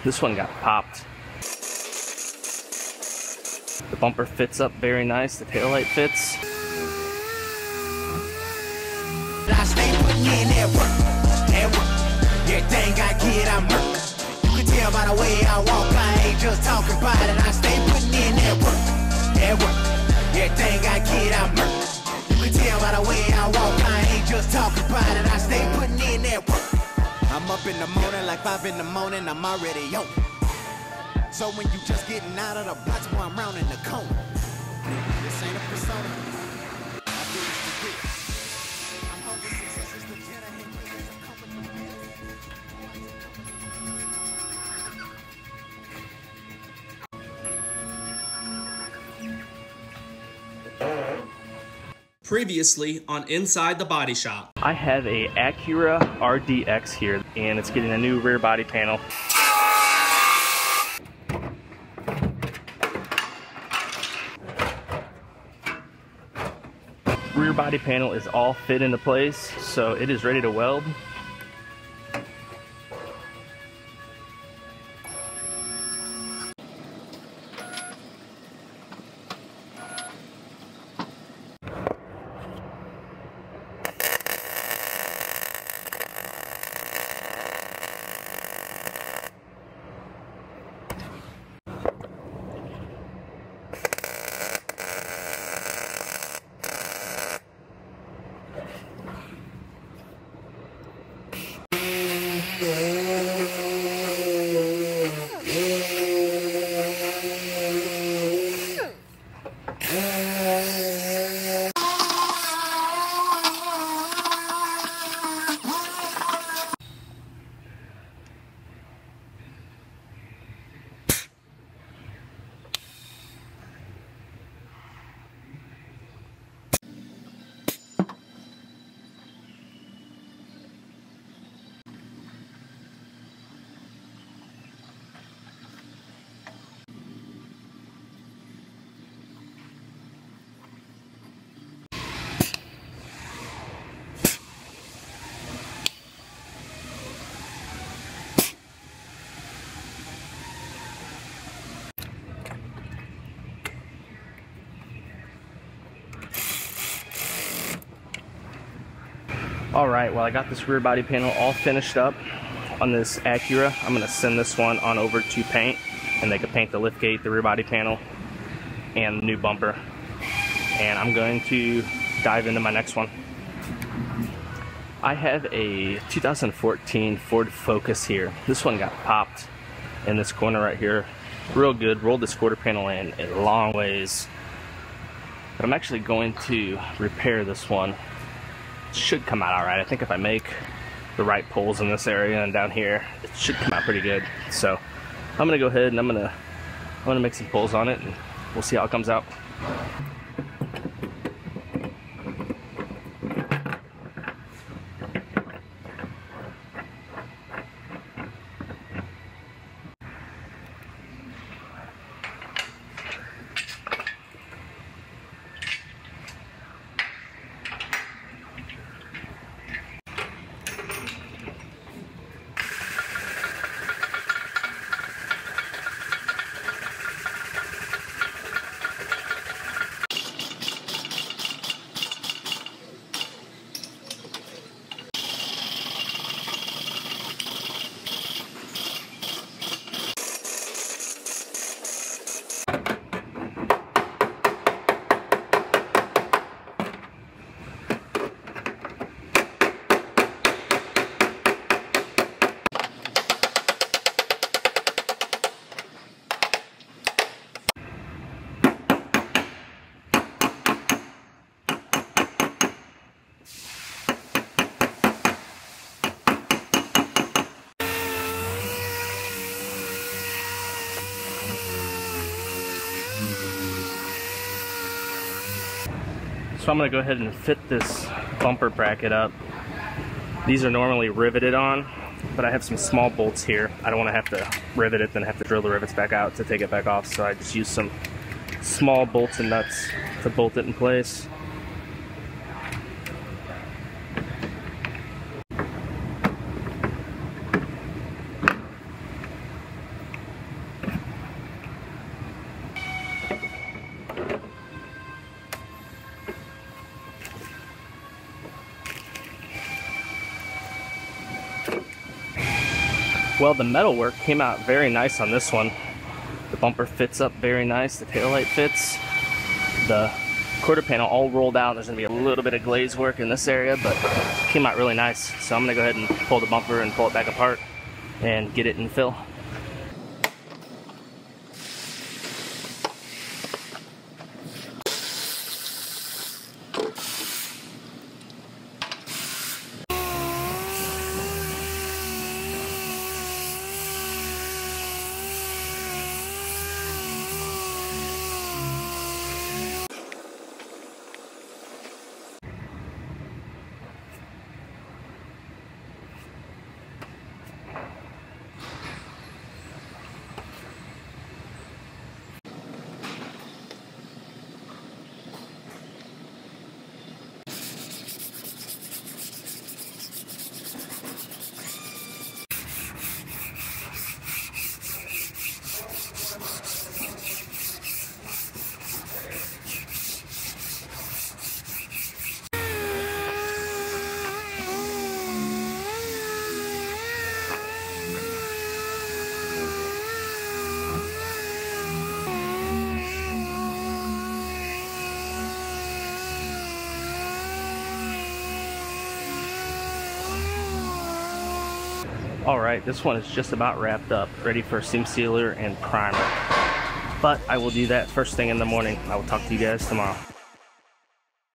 This one got popped. The bumper fits up very nice. The taillight fits. I stay putting in that work. Everything I get, I murk. You can tell by the way I walk, I ain't just talking about it. I stay putting in that work. Everything I get, I murk. You can tell by the way I walk, I ain't just talking about it. I stay putting in that work. I'm up in the morning, like 5 in the morning, I'm already on. So when you just getting out of the box, boy, I'm round in the corner. This ain't a persona. I do this to get. I'm hungry, success is the jet. I hate players, I'm coming from Previously on Inside the Body Shop. I have a Acura RDX here, and it's getting a new rear body panel. Rear body panel is all fit into place, so it is ready to weld. Alright, well, I got this rear body panel all finished up on this Acura. I'm going to send this one on over to paint, and they can paint the liftgate, the rear body panel, and the new bumper. And I'm going to dive into my next one. I have a 2014 Ford Focus here. This one got popped in this corner right here. Real good. Rolled this quarter panel in a long ways. But I'm actually going to repair this one. Should come out alright. I think if I make the right pulls in this area and down here, it should come out pretty good. So I'm gonna go ahead and I'm gonna make some pulls on it, and we'll see how it comes out. So I'm going to go ahead and fit this bumper bracket up. These are normally riveted on, but I have some small bolts here. I don't want to have to rivet it, then have to drill the rivets back out to take it back off, so I just use some small bolts and nuts to bolt it in place. Well, the metal work came out very nice on this one. The bumper fits up very nice, the taillight fits. The quarter panel all rolled out. There's gonna be a little bit of glaze work in this area, but it came out really nice. So I'm gonna go ahead and pull the bumper and pull it back apart and get it in fill. Alright, this one is just about wrapped up, ready for seam sealer and primer. But I will do that first thing in the morning. I will talk to you guys tomorrow.